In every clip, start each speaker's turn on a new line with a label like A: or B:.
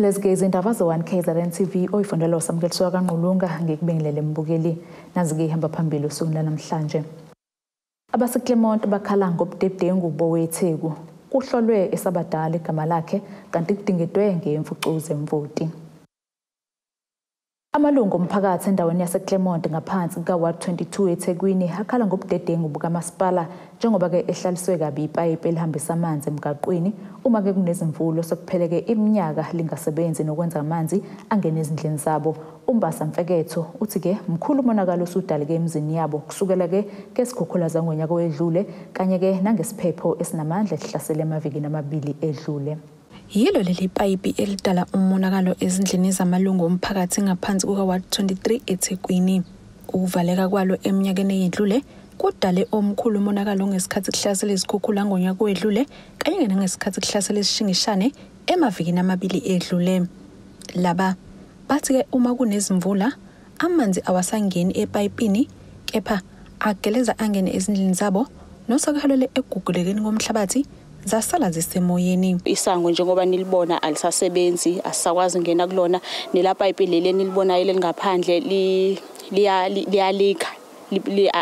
A: Lezigezi indaba zo-1KZNTV oyifundela usamukeliso kaNqulunga ngikubingelele mbukeli nazi-ke ihamba phambili usuku namhlanje. AbaseClermont bakhala ngobudedengu boweTheku kuhlolwe Esabadala igama lakhe kanti kudingidwe ngemfucuza zemvoti. Amalungu omphakathi endaweni yaseClermont ngaphansi kuka-Ward 22 eThekwini akhala ngobudedengu bukamasipala njengoba-ke ehlaliswe kabi ipayipi elihambisa amanzi emgaqweni uma-ke kunezimvulo sokupheleke iminyaka lingasebenzi nokwenza amanzi angene ezindlini zabo. Umbasa Mfeketho uthi-ke mkhulu umonakalo osudaleke emzini yabo kusukela-ke Izikhukhula zangonyaka owedlule kanye-ke nangesiphetho esinamandla esihlasele emavikini amabili edlule.
B: Yilo leli payipi elidala umonakalo ezindlini zamalungu omphakathi ngaphansi kuka-Ward 23 eThekwini. Ukuvaleka kwalo eminyakeni eyedlule kudale omkhulu umonakalo ngesikhathi kuhlasela izikhukhula ngonyaka owedlule kanye nangesikhathi kuhlasela isishingishane emavikini amabili edlule. Laba bathi-ke uma kunezimvula amanzi awasangeni epayipini kepha ageleza angene ezindlini zabo nosakuholele ekugugulekeni komhlabathi zasala zisemoyeni.
C: Isango njengoba nilibona alisasebenzi asisakwazi ngena kulona nelapayipi leli nilibonayo lengaphandle liyalika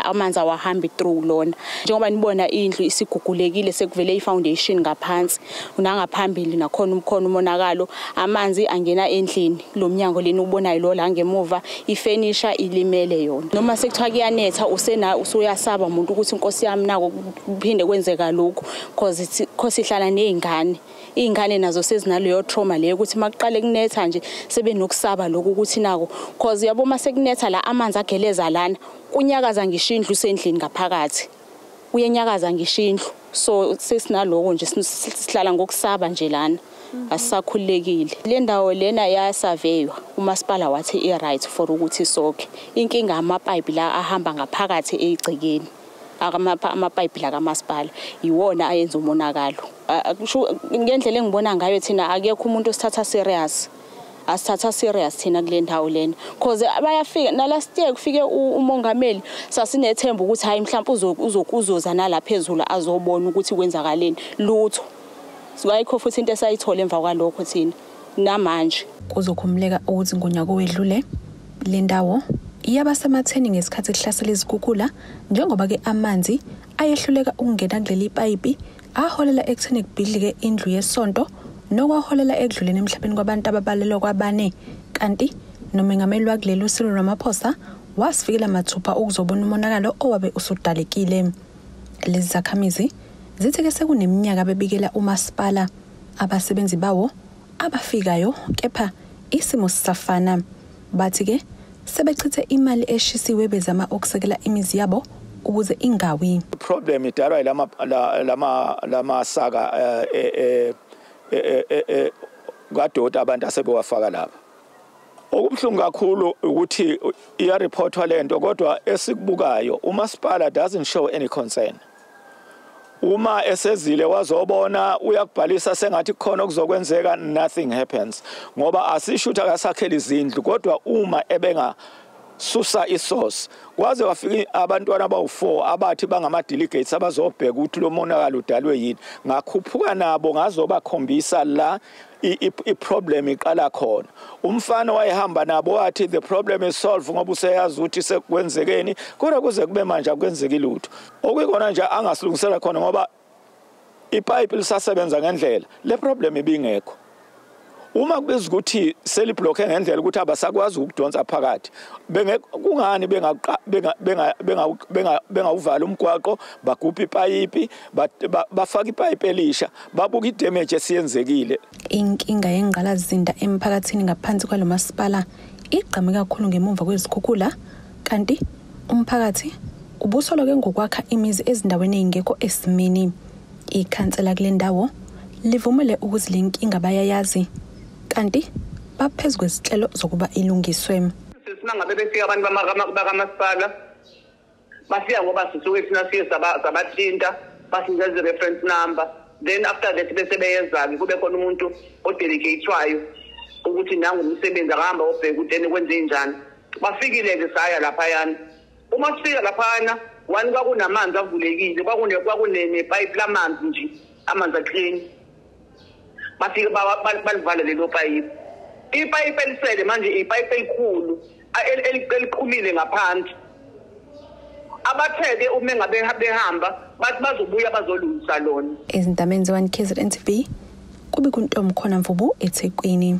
C: amanzi awahambi through lona njengoba nibona indlu isigugulekile sekuvele ifoundation ngaphansi unangaphambili nakhona umkhono umonakalo amanzi angena endlini lo mnyango leni ubonayo lo la ngemuva ifurniture ilimele yona noma sekuthiwa kuyanetha usuyasaba umuntu ukuthi inkosi yami nako kuphinde kwenzeka lokho cause ihlala nezingane nazo sezinaleyo trauma leyo ukuthi makuqale kunetha nje sebe nokusaba lokho ukuthi nako cause yabo masekunetha la amanzi ageleza lana unyakaza ngishindlu sendlini ngaphakathi uyenyakaza ngishindlu so sesinaloko nje sihlala ngokusaba nje lana asisakhulekile. Le ndawo lena yasurveywa umasipala wathi i-right for ukuthi sokhe inkinga amapipe la ahamba ngaphakathi egcekeni amapipe la kamasipala iwona ayenza umonakalo ngendlela engibona ngayo thina akekho umuntu osithatha serious asithatha serious thina kule ndawo lena cause bayafika na last year kufike umongameli sasinethemba ukuthi hayi mhlawumbe uzokuzoza nala phezulu azobona ukuthi kwenzakaleni lutho sikayikho futhi into esayithola emva kwalokho thina namanje
B: kuzokhumuleka ukuthi ngonyaka owedlule le ndawo iyabasematheni ngesikhathi kuhlasela izikhukhula njengoba ke amanzi ayehluleka ukungena kuleli payipi aholela ekutheni kubhidlike indlu yesonto nokwaholela ekudluleni emhlabeni kwabantu ababalelwa kwabane kanti nomengameli wakulelo Cyril Ramaphosa wasifikela mathupha ukuzobona umonakalo owabe usudalekile. Lezi zakhamizi zithi-ke sekuneminyaka bebikela umasipala abasebenzi bawo abafikayo kepha isimo sisafana. Bathi-ke sebechithe imali eshisiwe bezama ukusekela imizi yabo ukuze ingawi.
D: Problem idalwa lama saka gadota abantu asebewafaka lapha. Okubhlungu kakhulu ukuthi iyareportwa lento kodwa esikubukayo umasipala doesn't show any concern. Uma esezile wazobona uyakubhalisa sengathi khona okuzokwenzeka nothing happens ngoba asisho ukuthi akasakhela izindlu kodwa uma ebenga susa isource kwaze wafika abantwana abawu4 abathi bangama delegates abazobheka ukuthi lo monakalo udalwe yini ngakhuphuka nabo ngazobakhombisa la i-problem iqala khona. Umfana wayehamba nabo wathi the problem is solved ngoba useyazi ukuthi sekwenzekeni kodwa kuze kube manje akwenzeki lutho okuyikona nje angasilungisela khona ngoba ipipe lisasebenza ngendlela le problem ibingekho. Uma kubizwa ukuthi seliblock ngendlela ukuthi abasakwazi ukudonsa phakathi kungani bengawuvala umgwaqo bagupha ipayipi bafaka ipayipi elisha babuka idamage esiyenzekile.
B: Inkinga yengqalazinda emphakathini ngaphansi kwalo masipala igqame kakhulu ngemuva kwezikhukhula kanti umphakathi ubusoloke ngokwakha imizi ezindaweni ezingekho esimeni. Ikhansela kule ndawo livumele ukuthi le nkinga bayayazi kanti baphezulu kwezicelo zokuba ilungiswe.
E: Sisinangabe befika abantu bakamasipala bafika ngoba sisuke sina siye zabathinta basinikeza reference number then after that bese beyenza kube khona umuntu odedicatedwayo ukuthi nangu umsebenzi akahamba obheka ukuthi kwenze njani. Bafikile ke saya lapha yana uma sifika lapha yana wani kwakunamanzi avulekile kwakune pipe lamanzi nje amanzi aclean bafika balivala lelo payipi ipayipi elisele manje ipayipi elikhulu eliqhumile ngaphansi. Abatheke uma ngabe behamba bathi bazobuya bazolungisa lona.
B: Ezintameni ze1KZNTV kube kuntombi khona Mvubu eThekwini.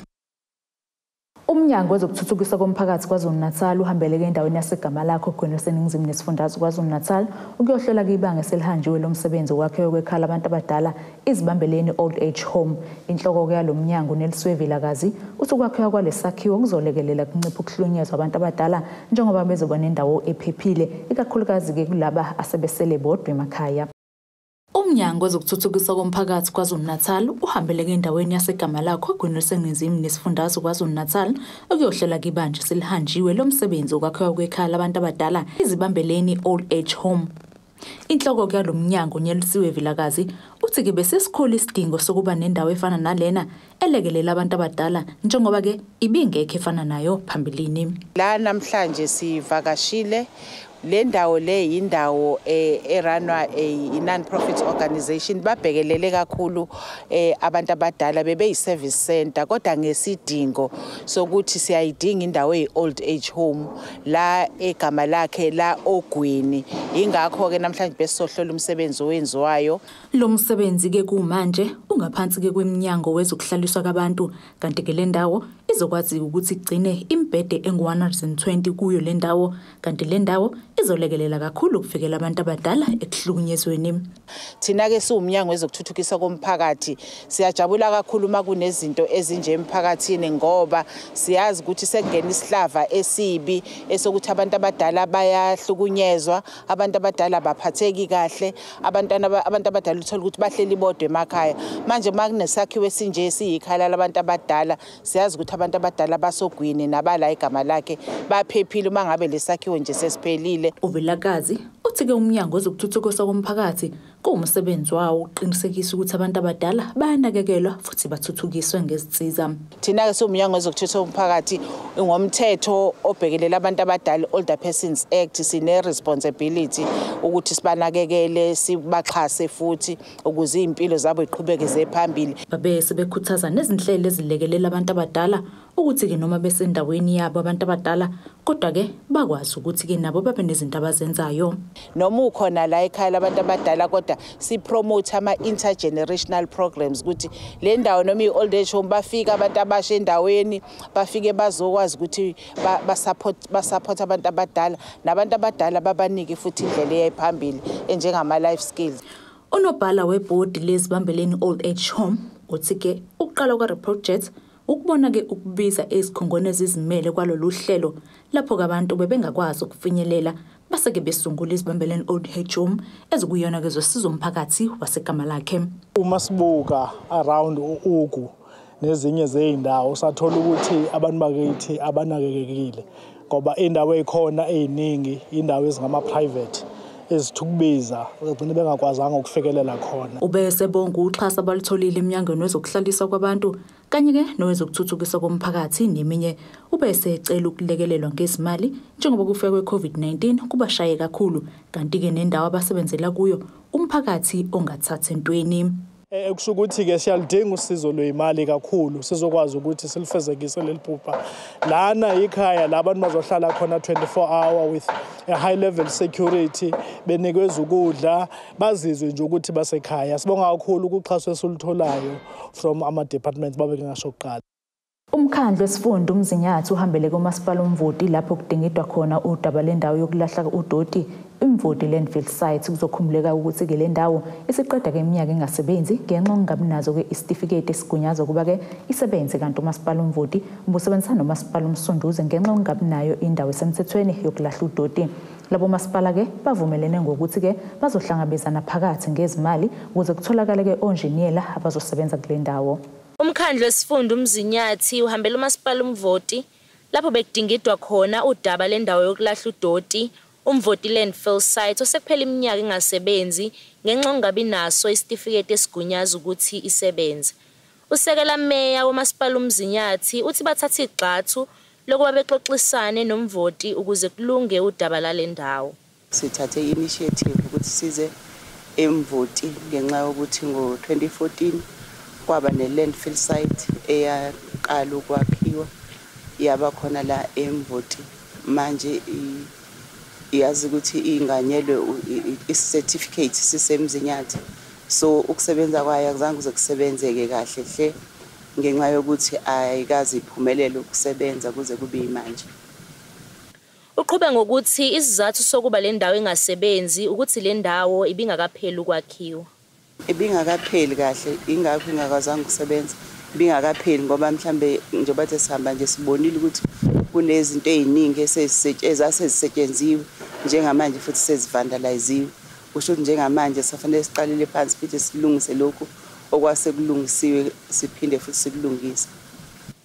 A: Umnyango wezokuthuthukiswa komphakathi KwaZulu-Natal uhambeleke endaweni yaseGamalakho ogwini lwaseNingizimu nesifundazwe KwaZulu-Natal ukuyohlola ibanga eselihanjiwe lomsebenzi wakhe kwekhala abantu abadala izibambeleni old age home. Inhloko yalo mnyango uNeliswe Vilakazi uthi ukwakhiwa kwalesakhiwo kuzolekelela kuncipha ukuhlukunyezwa abantu abadala njengoba bezoba nendawo ephephile ikakhulukazi ke kulaba asebesele bodwa emakhaya. Umnyango wezokuthuthukiswa komphakathi KwaZulu-Natal uhambeleke endaweni yaseGamalakho ogwini lwaseNingizimu nesifundazwe KwaZulu-Natal ukuyohlola ibanga selihanjiwe lomsebenzi wokwakhiwa kwekhala abantu abadala izibambeleni old age home. Inhloko yalo mnyango uNeliswe Vilakazi uthi ke besesikhulu isidingo sokuba nendawo efana nalena elekelela abantu abadala njengoba ke ibingekho efana nayo phambilini.
F: La namhlanje sivakashile le ndawo le yindawo eranwa non-profit organization babhekelele kakhulu abantu abadala bebe service center kodwa ngesidingo sokuthi siyayidinga indawo old age home la egama lakhe la OGWINI. Ingakho ke namhlanje besohlola umsebenzi owenziwayo.
A: Lo msebenzi ke kumanje ungaphansi ke kwemnyango wezokuhlaliswa kwabantu kanti ke le ndawo izokwazi ukuthi igcine imbhede engu120 kuyo le ndawo kanti le ndawo izolekelela kakhulu ukufikela abantu abadala ekuhlukunyezweni.
F: Thina ke siwumnyango wezokuthuthukiswa komphakathi siyajabula kakhulu uma kunezinto ezinje emphakathini ngoba siyazi ukuthi sekungena isihlava esibi esokuthi abantu abadala bayahlukunyezwa, abantu abadala baphatheki kahle, abantu abadala uthola ukuthi bahleli bodwa emakhaya. Manje makunesakhiwo esinje esiyikhala labantu abadala siyazi ukuthi abantu abadala basogwini nabala igama lakhe baphephile uma ngabe lesakhiwo nje sesiphelile.
A: Uvilakazi uthi ke umnyango wezokuthuthukiswa komphakathi kuwumsebenzi wawo uqinisekisa ukuthi abantu abadala bayanakekelwa futhi bathuthukiswe ngezinsiza.
F: Thina ke siwumnyango wezokuthuthukiswa komphakathi ngomthetho obhekelela abantu abadala Older Persons Act sine responsibility ukuthi sibanakekele sibaxhase futhi ukuze impilo zabo iqhubeke zephambili.
A: Babe sebekhuthaza nezinhlelo ezilekelela abantu abadala ukuthi ke noma besendaweni yabo abantu abadala kodwa ke bakwazi ukuthi ke nabo babe nezinto abazenzayo.
F: Noma ukhona la ekhaya labantu abadala kodwa si promote ama intergenerational programs ukuthi le ndawo noma i-old age home bafika abantu abasha endaweni bafike bazokwazi ukuthi basupport abantu abadala nabantu abadala babanike futhi indlela eyayiphambili enjengama life skills.
A: Unobhala webhodi lezibambeleni old age home uthi ke uqala kwa project ukubona ke ukubiza ezikhongwane ezizimele kwalolu hlelo lapho abantu bebengakwazi ukufinyelela base ke besungula izibambeleni old age home ezikuyona ke zosiza umphakathi wasegama lakhe.
G: Uma sibuka around ugu nezinye zeindawo sathola ukuthi abantu bakithi abanakekekile ngoba indawo ezikhona eziningi indawo ezingama private ezithukubiza ugcina bengakwazanga ukufikelela khona.
A: Ubese bonke uxhasa abalitholile eminyangweni wezokuhlaliswa kwabantu kanye ke nowezokuthuthukiswa komphakathi neminye ubese ecela ukulekelelwa ngezimali njengoba kufike kweCovid-19 kubashaye kakhulu kanti ke nendawo abasebenzela kuyo umphakathi ongathatha entweni.
G: Kusho ukuthi ke siyalidinga usizo lwemali kakhulu sizokwazi ukuthi silifezekise leliphupha lana ikhaya labantu bazohlala khona 24 hour with a high level security benikezwe ukudla bazizwe nje ukuthi basekhaya. Sibonga kakhulu ukuxhaswa esulitholayo from ama departments babeke ngasho kuqala.
A: Umkhandlu wesifunda umzinyathi uhambele kumasipala umvoti lapho kudingidwa khona udaba lendawo yokulahla udoti imvoti landfill site kuzokhumuleka ukuthi ke le ndawo isiqeda ke iminyaka engasebenzi ngenxa ongabi nazo ke isitifiketi esigunyaza kuba ke isebenze kanti umasipala umvoti ubusebenzisana nomasipala umsunduze ngenxa ongabi nayo indawo esemthethweni yokulahla udoti. Labo masipala ke bavumelene ngokuthi ke bazohlangabezana phakathi ngezimali ukuze kutholakale ke onjiniyela abazosebenza kule ndawo.
H: Umkhandlu wesifunda umzinyathi uhambela umasipala umvoti lapho bekudingidwa khona udaba lendawo yokulahla udoti umvoti landfill site osekuphela iminyaka engasebenzi ngenxa ongabi naso isitifiketi esigunyaza ukuthi isebenze. Usekela meya womasipala umzinyathi uthi bathatha igxathu lokuba bexoxisane nomvoti ukuze kulunge udaba lalendawo.
I: Sithathe initiative ukuthi size emvoti ngenxa yokuthi ngo2014 kwaba ne landfill site eyaqala yaqala ukwakhiwa yaba khona la eMvoti manje iyazi ukuthi inganyelwe i-certificate sisemzinyathi so ukusebenza kwayo akuzange kuze kusebenzeke kahle hle ngenxa yokuthi ayikazi iphumelele ukusebenza kuze kube manje.
H: Uqhubeka ngokuthi isizathu sokuba le ndawo ingasebenzi ukuthi le ndawo ibingakapheli ukwakhiwa.
I: Ibingakapheli kahle ingakho ingakazange ukusebenza ibingakapheli ngoba mhlambe njengoba sihamba nje sibonile ukuthi kunezinto eziningi ezasezisetshenziswa njengamanje futhi sezivandaliziwe kusho ukuthi njengamanje safanele siqalile phansi futhi silungise lokhu okwase kulungisiwe siphinde futhi sikulungise.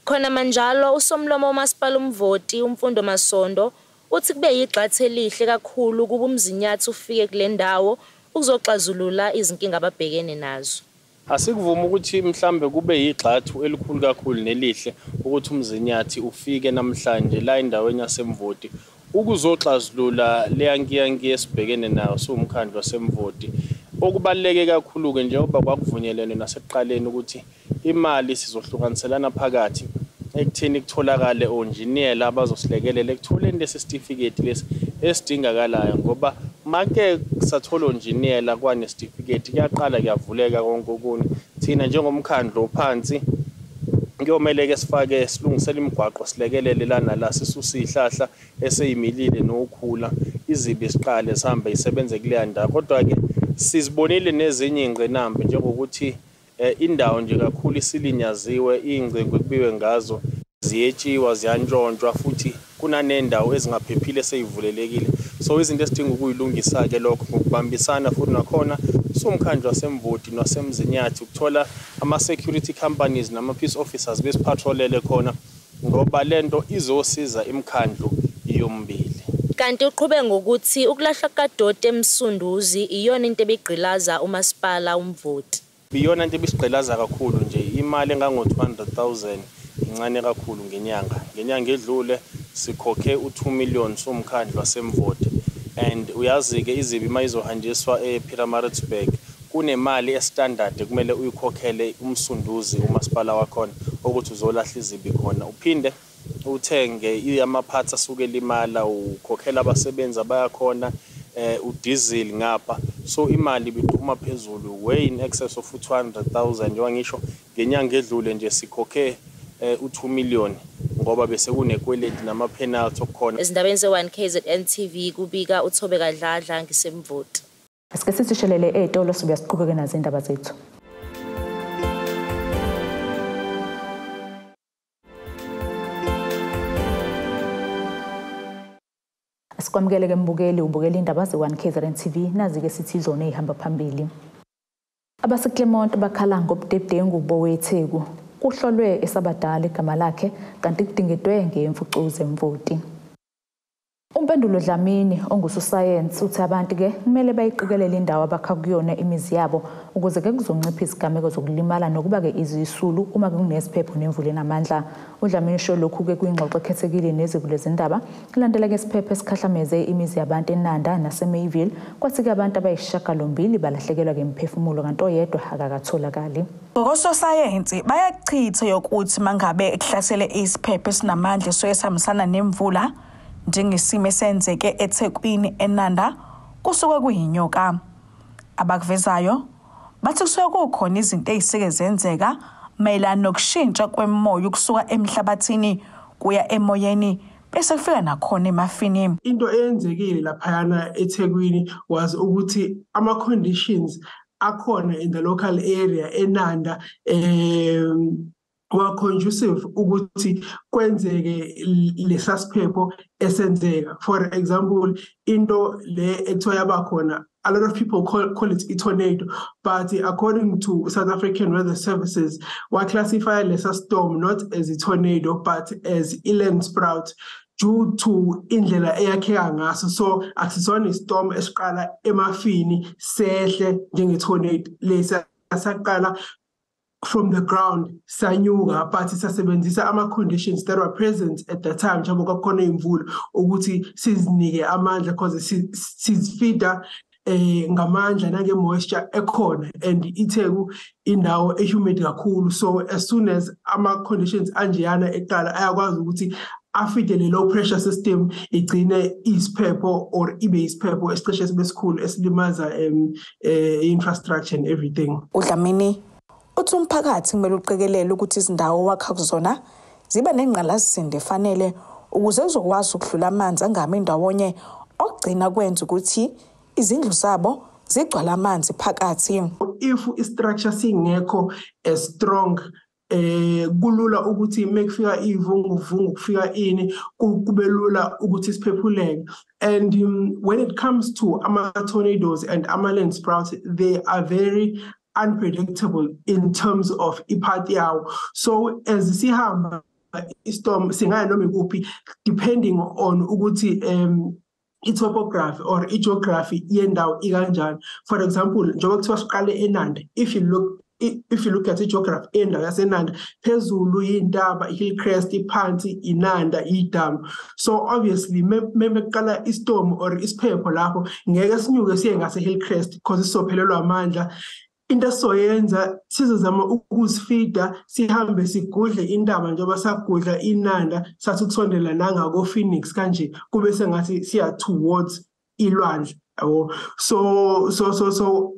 H: Khona manjalo usomlomo womasipala uMvoti uMfundo Masondo uthi kube yigxathe elihle kakhulu kuba umzinyathi ufike kule ndawo ukuzoxazulula izinkinga ababhekene nazo.
J: Asikuvuma ukuthi mhlambe kube yigxathu elikhulu kakhulu nelihle ukuthi umzinyathi ufike namhlanje la endaweni yaseMvoti ukuzoxazulula leyankiyanki esibhekene nayo somkhandlu waseMvoti. Okubaluleke kakhulu ke njengoba kwakuvunyelene nasekuqaleni ukuthi imali sizohlukaniselana phakathi ekutheni kutholakale onjiniyela abazosilekelela ekutholeni lesi certificate lesi esidingakalayo ngoba make sathola onjiniyela kwane certificate kuyaqala kuyavuleka konke okunye thina njengomkhandlu ophansi kuyomele ke sifake silungisele imigwaqo silekelele lana la sisusa ihlahla eseyimilile nokhula izibe siqale sihambe isebenze kuleya ndawo kodwa ke sizibonile nezinye ingqinamba njengokuthi indawo nje kakhulu isilinyaziwe ingcingo kubiwe ngazo ziyetshiwa ziyantshontshwa futhi kunanendawo ezingaphephile seyivulelekile so izinto esidinga ukuyilungisa ke lokho ngokubambisana futhi nakhona somkhandlu waseMvoti nasemzinyathi ukuthola ama security companies nama peace officers besipatrolele khona ngoba lento izosiza imkhandlu yombili.
H: Kanti uqhubeka ngokuthi ukulahlwa kaDote eMsunduzi iyona into ebigqilaza umasipala uMvoti.
J: Iyona into ebisigqilaza kakhulu nje imali engango 200,000 incane kakhulu ngenyanga. Ngenyanga edlule sikhokhe u2 million somkhandlu waseMvoti and uyazi ke izibi mayizohanjiswa ePietermaritzburg kunemali estandard kumele uyikhokhele uMsunduzi umasipala wakhona ukuthi uzolahla izibi khona uphinde uthenge amaphathi asuke limala ukhokhela abasebenzi abayakhona udiesel ngapha so imali biqhuma phezulu way in excess of 200,000 njengoba ngisho ngenyanga edlule nje sikhokhe u2 million ngoba bese kunekweleti nama penalty okukhona.
H: Ezindabeni ze1KZNTV kubika uThobeka Dladla ngiseMvoti.
A: Asike sisishelele etolo sibuya siqhubeke nazo indaba zethu. Asikwamukele ke mbukeli ubukela indaba ze1KZNTV nazi ke sithi izona ehamba phambili. AbaseClermont bakhala ngobudebdengu bowetheku kuhlolwe Esabadala igama lakhe kanti kudingidwe ngemfucuze eMvoti. Umpendulo Dlamini ongusosayensi uthi abantu ke kumele bayiqikelele indawo abakha kuyona imizi yabo ukuze ke kuzonciphisa izigameko zokulimala nokuba ke izisulu uma kunesiphetho nemvula enamandla. uDlamini sho lokhu ke kuyingxoxo ekhethekile nezikule zindaba kulandela ke isiphepho esikhahlameze imizi yabantu eNanda naseMayville kwathi ke abantu abayishakalombili balahlekelwa ngemphefumulo kanti oyedwa akakatholakali.
K: Ngokososayensi bayachitha yokuthi mangabe ekuhlasele isiphepho esinamandla soyesamisana nemvula njengesimo esenzeke eThekwini eNanda kusuka kuyinyoka. Abakuvezayo bathi kusuka kukhona izinto eziseke zenzeka mayelana nokushintsha kwemoya ukusuka emhlabathini kuya emoyeni bese kufika nakhona emafini.
L: Into eyenzekile laphayana eThekwini was ukuthi ama conditions akhona in the local area eNanda were conducive ukuthi kwenzeke lesasiphepho esenzeka. For example, into le ethoya bakhona, a lot of people call it a tornado, but according to South African Weather Services, we classify lesa storm not as a tornado but as inland sprout due to indlela eyakheka ngaso. So akusona istorm esiqala emafini sehle njenge-tornado lesa asaqala from the ground sanyuka but sasebenzisa ama-conditions that were present at the time njengoba kwakhona imvula ukuthi sizinike amandla because sizifida ngamandla nange moisture ekhona, and iTheku indawo ehumid kakhulu. So as soon as ama conditions anjeyana eqala ayakwazi ukuthi afide le low pressure system igcine isiphepho or ibe isiphepho esicishe sibe sikhulu esilimaza infrastructure and everything.
K: uDlamini uthi umphakathi kumele uqikelele ukuthi izindawo wakha kuzona ziba nengqalasizinda efanele ukuze uzokwazi ukudlula amanzi angami ndawonye okugcina kwenza ukuthi izindlu zabo zigcwala amanzi phakathi.
L: If istructure singekho strong kulula ukuthi mekufika ivunguvungu kufika ini kube lula ukuthi siphephuleke. And when it comes to ama tornadoes and ama land sprouts, they are very unpredictable in terms of iphathi yawo. So as sihamba istorm singaya noma ikuphi depending on ukuthi topography or geography yendawo ikanjani. For example, njengoba kuthiwa siqale eNanda, if you look at the geography endawo yaseNanda, phezulu yindaba, hillcrest, iphansi inanda, idam. So obviously mebeqala istorm or isiphepho lapho ngeke sinyuke siye ngase hillcrest because isophelelwa amandla. Into soyenza sizozama ukusifida sihambe sigudle indaba njengoba sagudla inanda sathi kusondela nanga ko Phoenix kanje kube sengathi siya towards ilwandle. So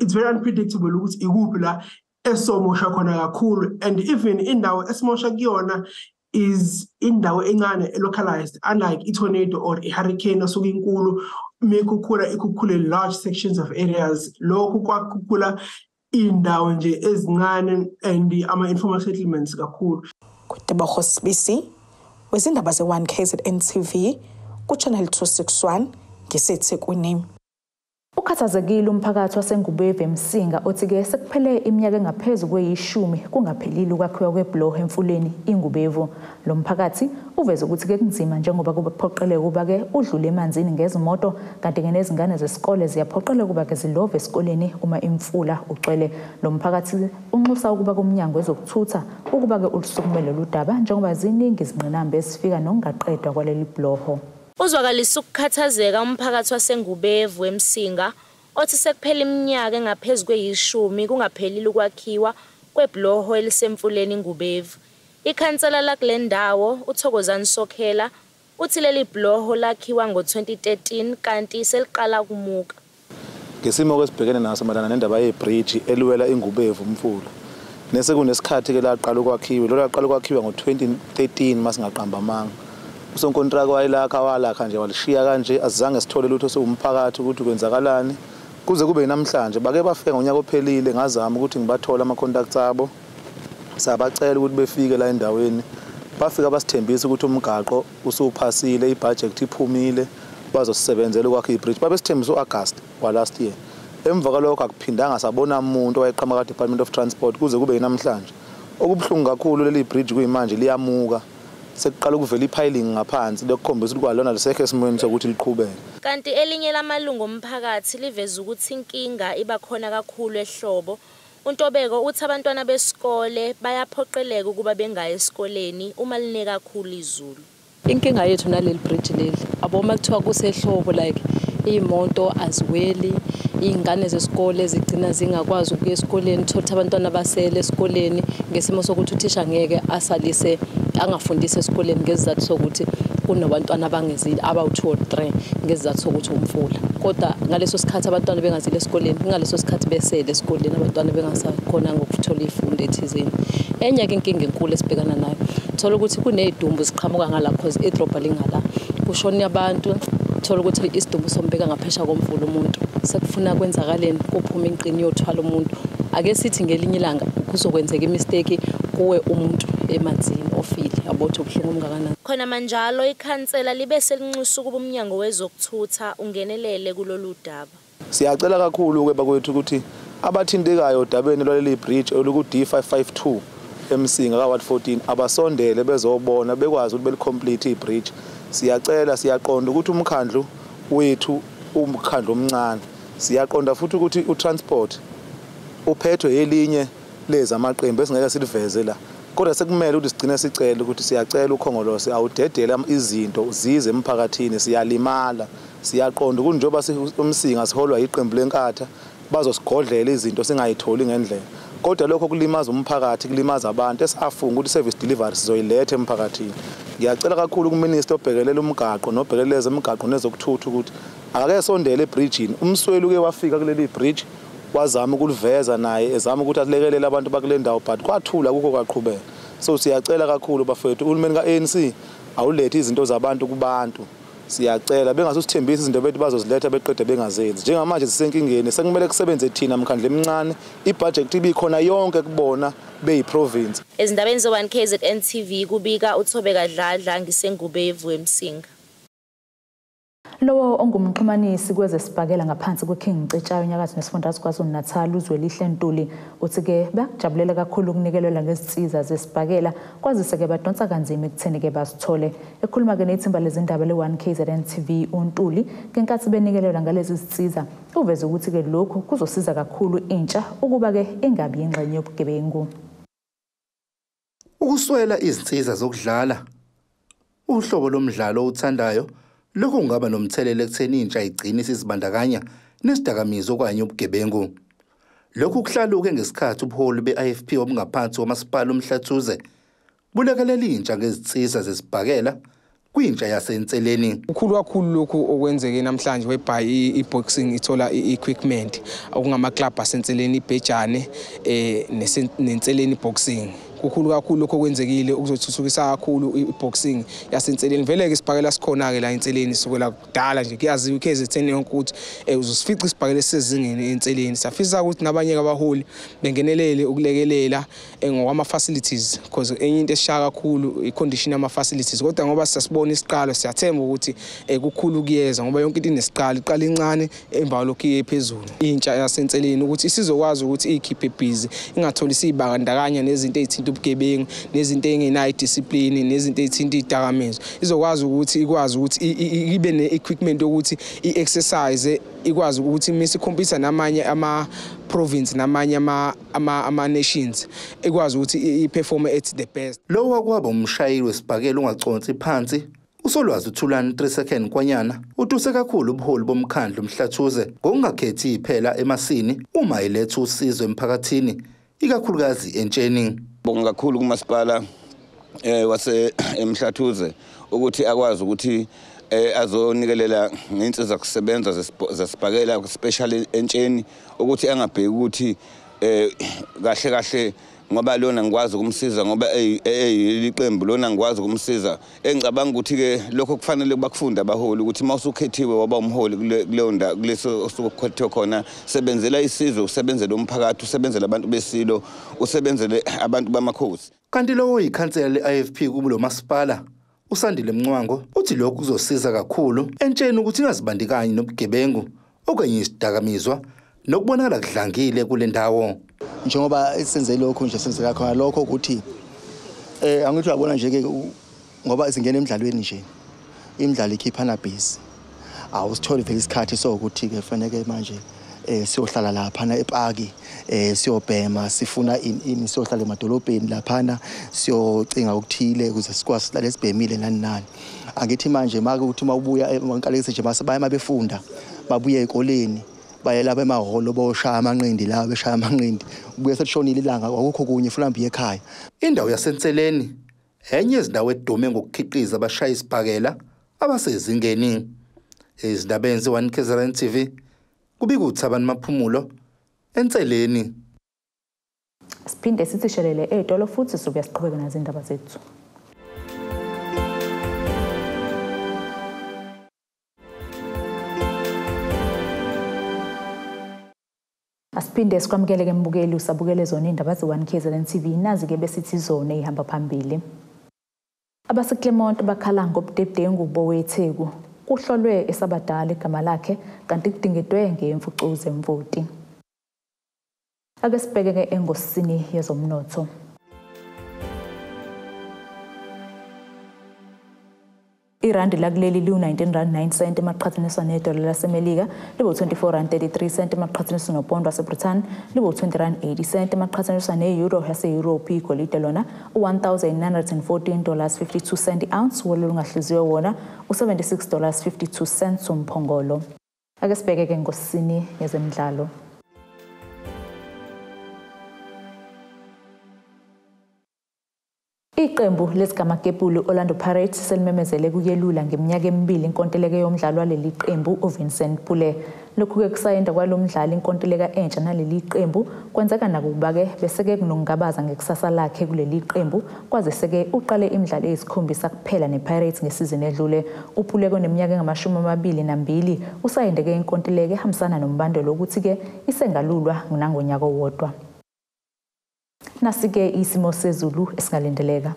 L: it's very unpredictable ukuthi ikuphi la esomosha khona kakhulu, and even indawo esimosha kuyona is indawo encane localized, unlike a tornado or a hurricane osuke inkulu ikhukhule large sections of areas. Lokhu kwakhukhula indawo nje ezincane and ama-informal settlements kakhulu.
K: Kutebogo Sibisi, wezindaba ze1KZNTV, kuchannel 261, ngiseThekwini.
A: Ukhathazekile umphakathi waseNgubeve eMsinga othi-ke sekuphele iminyaka engaphezu kwe-10 kungaphelile ukwakhiwa kwebloho emfuleni iNgubevu. Lo mphakathi uveze ukuthi-ke kunzima njengoba kuphoqeleka ukuba-ke udlule emanzini ngezimoto, kanti-ke nezingane zesikole ziyaphoqeleka ukuba-ke zilove esikoleni uma imfula ugcwele. Lo mphakathi unxusa ukuba kumnyango wezokuthutha ukuba-ke ulusukumele lolu daba njengoba ziningi izingqinamba ezifika nokungaqedwa kwaleli bloho.
H: Uzwakalisa ukukhathazeka umphakathi waseNgubevu eMsinga othi sekuphela iminyaka engaphezu kwe-10 kungaphelile ukwakhiwa kwebloho elisemfuleni iNgubevu. Ikhansela lakule ndawo uThokozani Sokhela uthi leli bloho lakhiwa ngo-2013 kanti seliqala ukumuka.
M: Ngesimo kwesibhekene naso malana nendaba yebridge eliwela iNgubevu umfula. Nese kunesikhathi ke laqala ukwakhiwa, lo laqala ukwakhiwa ngo-2013 masingaqamba amanga. Usonkontraka wayelakha nje walishiya kanje azange sithole lutho soumphakathi ukuthi kwenzakalani kuze kube namhlanje bake bafika ngonyaka ophelile ngazama ukuthi ngibathola ama contacts abo sabacela ukuthi befike la endaweni bafika basithembisa ukuthi umgaqo usuphasile ibudget iphumile bazosebenzela ukwakha ibridge babesithembisa uAugust wa last year. Emva kwalokho akuphindanga sabona umuntu owayeqhamuka Department of Transport kuze kube namhlanje. Okubhlungu kakhulu leli bridge kuyimanje liyamuka sekuqala ukuvela ipiling ngaphansi lokukhombisa ukuthi kwalona lisekho esimweni sokuthi liqhubeke.
H: Kanti elinye lamalungu omphakathi liveza ukuthi inkinga iba khona kakhulu ehlobo. uNtobeko uthi abantwana besikole bayaphoqeleka ukuba bengaye esikoleni uma line kakhulu izulu.
N: Inkinga yethu naleli bridge leli aboma kuthiwa kusehlobo like imoto aziweli ingane zesikole zigcina zingakwazi ukuya esikoleni thola abantwana basele esikoleni ngesimo sokuthi uthisha ngeke asalise angafundise esikoleni ngezizathu sokuthi kunabantwana abangezile abawu2 or 3 ngezizathu sokuthi umfula. Kodwa ngaleso sikhathi abantwana bengazile esikoleni ngaleso sikhathi besele esikoleni abantwana bengasakhona ngokuthola ifundo ethizeni. Enye ke inkinga enkulu esibhekana nayo thola ukuthi kunezidumbu ziqhamuka ngala cause edroba lingala kushona abantu thola ukuthi isidumbu sombeka ngaphesha komfula umuntu sekufuna kwenzakaleni kuphuma inqini yothwala umuntu ake sithi ngelinye ilanga kuzokwenzeka imistake kuwe umuntu emanzini ofile abotho obuhlungu omngakanani.
H: Khona manjalo ikhansela libe selinxusa ukuba umnyango wezokuthutha ungenelele kulolu daba.
M: Siyacela kakhulu ke bakwethu ukuthi abathintekayo odabeni lwaleli bridge oluku D552 eMsinga ka Ward 14 abasondele bezobona bekwazi ukuthi belicomplete ibridge. Siyacela siyaqonda ukuthi umkhandlu wethu umkhandlu omncane siyaqonda futhi ukuthi uTransport uphethwe elinye leza amaqembu esingeke siliveze la kodwa sekumele ukuthi sigcine sicela ukuthi siyacela ukhongolose awudedela izinto zize emphakathini siyalimala Siyaqonda ukuthi njengoba umsinga siholwa iqembu lenkatha bazosigodlela izinto singayitholi ngendlela. Kodwa lokho kulimaza umphakathi, kulimaza abantu esafunga ukuthi service delivery sizoyiletha emphakathini. Ngiyacela kakhulu kuminister obhekelela umgaqo nobhekeleza umgaqo nezokuthutha ukuthi akake sondele ebridgeini. Umsweli uke wafika kuleli bridge wazama ukuliveza naye ezama ukuthi alekelele abantu bakule ndawo but kwathula ukho kwaqhubeka. So siyacela kakhulu bafethu uhulumeni kaANC awulethe izinto zabantu kubantu. Siyacela bengasithembisa izinto bethu bazoziletha beqede bengazenzi. Njengamanje sisenkingeni sekumele kusebenze thina emkhandle emincane ibudget ibikhona yonke kubona beyiprovince.
H: Ezindabeni zo1KZNTV kubika uThobeka Dladla ngisengubevu eMsinga.
A: Lowo ongumxhumanisi kwezesibhakela ngaphansi kweKing Ncetshayo enyakatho nesifundazwe KwaZulu-Natal uZwelihle Ntuli uthi ke bajabulela kakhulu ukunikelelwa ngezinsizwa zesibhakela kwazise ke badonsa kanzima ekutheni ke basithole. Ekhuluma ke nethimba lezindaba le1KZNTV uNtuli ngenkathi benikelelwa ngalezi zinsizwa uveze ukuthi ke lokhu kuzosiza kakhulu intsha ukuba ke ingabi ingxenye yobugebengu.
O: Ukuswela izinsizwa zokudlala uhlobo lomdlalo othandayo lokho kungaba nomthelelo ekutheni intsha igcine isizibandakanya nesidakamizo okanye ubugebengu. Lokhu kuhlaluke ngesikhathi ubuholi beIFP obungaphansi komasipala uMhlathuze bulekelela intsha ngezinsizwa zesibhakela kwintsha yasenseleni.
P: Ukhulu kakhulu lokhu okwenzeke namhlanje whereby i-boxing ithola i-equipment okungama club asenseleni ibhejane nenseleni boxing. Kukhulu kakhulu lokho kwenzekile ukuzothuthukisa kakhulu i-boxing yasenseleni. Vele ke isibhakela sikhona ke la enseleni sukela kudala nje kuyaziwa KZN yonke ukuthi uzosifica isibhakela sezingeni enseleni. Safisa ukuthi nabanye abaholi bengenelele ukulekelela ngokwama facilities because enye into esishaya kakhulu i-condition yama facilities. Kodwa ngoba sasibona isiqalo siyathemba ukuthi kukhulu kuyeza ngoba yonke into inesiqalo, iqala incane emva lokho iyephezulu. Intsha yasenseleni ukuthi isizokwazi ukuthi ikhiphe busy ingatholi sibandakanya nezinto ezithinta ubugebengu nezinto engenayo discipline nezinto ezithinta idakamizwa. Izokwazi ukuthi ikwazi ukuthi ibe ne-equipment ukuthi i-exercise ikwazi ukuthi misikhompyutha namanye ama-province namanye ama-nations ikwazi ukuthi i-perform at the best.
O: Lo wakwaba umshayeli wesibhakela ungaconsi phansi uSolwazi uThulani 3 second kwanyana utuse kakhulu ubuholi bomkhandlu Mhlathuze ngokungakhethi iphela emasini uma iletha usizo emphakathini ikakhulukazi entsheni.
Q: Bonga kakhulu kumasipala wase eMhlathuze ukuthi akwazi ukuthi azonikelela ngensiza kusebenza zesibhakela especially entsheni ukuthi angabheki ukuthi kahle kahle ngoba lona ngikwazi ukumsiza ngoba iqembu lona ngikwazi ukumsiza. Engicabanga ukuthi ke lokho kufanele bakufunda abaholi ukuthi mawusukhethiwe waba umholi kuleyo ndawo kuleso osukhethwe khona sebenzela isizwe, usebenzele umphakathi, usebenzele abantu besilo, usebenzele abantu bamakhosi.
O: Kanti lowo ikhansela le-IFP kulo masipala uSandile Mncwango uthi lokhu kuzosiza kakhulu entsheni ukuthi ingazibandikanyi nobugebengu okanye isidakamizwa nokubonakala kudlangile kule ndawo.
R: Njengoba senze lokho nje senzeka khona lokho ukuthi angithi uyabona nje ke ngoba singena emidlalweni nje imidlalo ikhiphana busy awusitholi vele isikhathi sokuthi ke fanele manje siyohlala lapha na ePaki siyobhema sifuna ini siyohlala emadolobheni lapha siyocinga ukuthile ukuze sikwazi sihlale sibhemile nani. Angithi manje make ukuthi mawubuya emankalekise nje basebaya mabefunda babuye ezikoleni baye lapha emahholo boshaya amanqindi la beshaya amanqindi ubuye seshonile ilanga akukho kunye futhi ambiye ekhaya.
O: Indawo yasenseleni enye izindawo edume ngokukhiqiza abashaya isibhakela abasezingeni. Ezindabeni ze1KZNTV kubika uThabani Maphumulo enseleni.
A: Siphinde sithi shelele etolo futhi sobuya siqhubeke nazindaba zethu. Asiphinde sikwamukele ke mbukeli usabukele zona indaba ze1KZNTV nazi ke besithi zona ihamba phambili. AbaseClermont bakhala ngobudedengu bowetheku kuhlolwe Esabadala igama lakhe kanti kudingidwe ngemfucuze emvoti. Ake sibheke ke engosini yezomnotho. Irandi lakuleli liwu-19.09 emaqhathaniswa nedola laseMelika, liwu-24.33 emaqhathaniswa nopondo waseBrithani, liwu-20.80 emaqhathaniswa ne-euro yase-Europe. Igolide lona $1,914.52 i-ounce, wolulu ongahluziwe wona $76.52 umphongolo. Ake sibheke-ke ngosini yezemidlalo. Iqembu lesiGamagebhulu Orlando Pirates selimemezele kuyelula ngeminyaka emibili inkontileka yomdlalo waleli qembu uVincent Pule. Lokhu-ke kusayinda kwalo mdlali inkontileka entsha naleli qembu kwenzeka nakuba-ke bese-ke kunokungabaza ngekusasa lakhe kuleli qembu kwazise-ke uqale imidlalo eyisikhombisa kuphela nePirates ngesizini edlule. uPule koneminyaka engama-22 usayinde-ke inkontileka ehambisana nombandelo ukuthi-ke isengalulwa nangonyaka owodwa. Nasi-ke isimo sezulu esingalindeleka.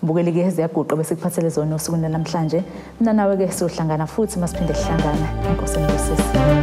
A: Mbukeli-ke ziyaguqa bese kuphathele zona osukwini namhlanje. Mina nawe-ke siyohlangana futhi masiphinde sihlangana. Inkosi embusise.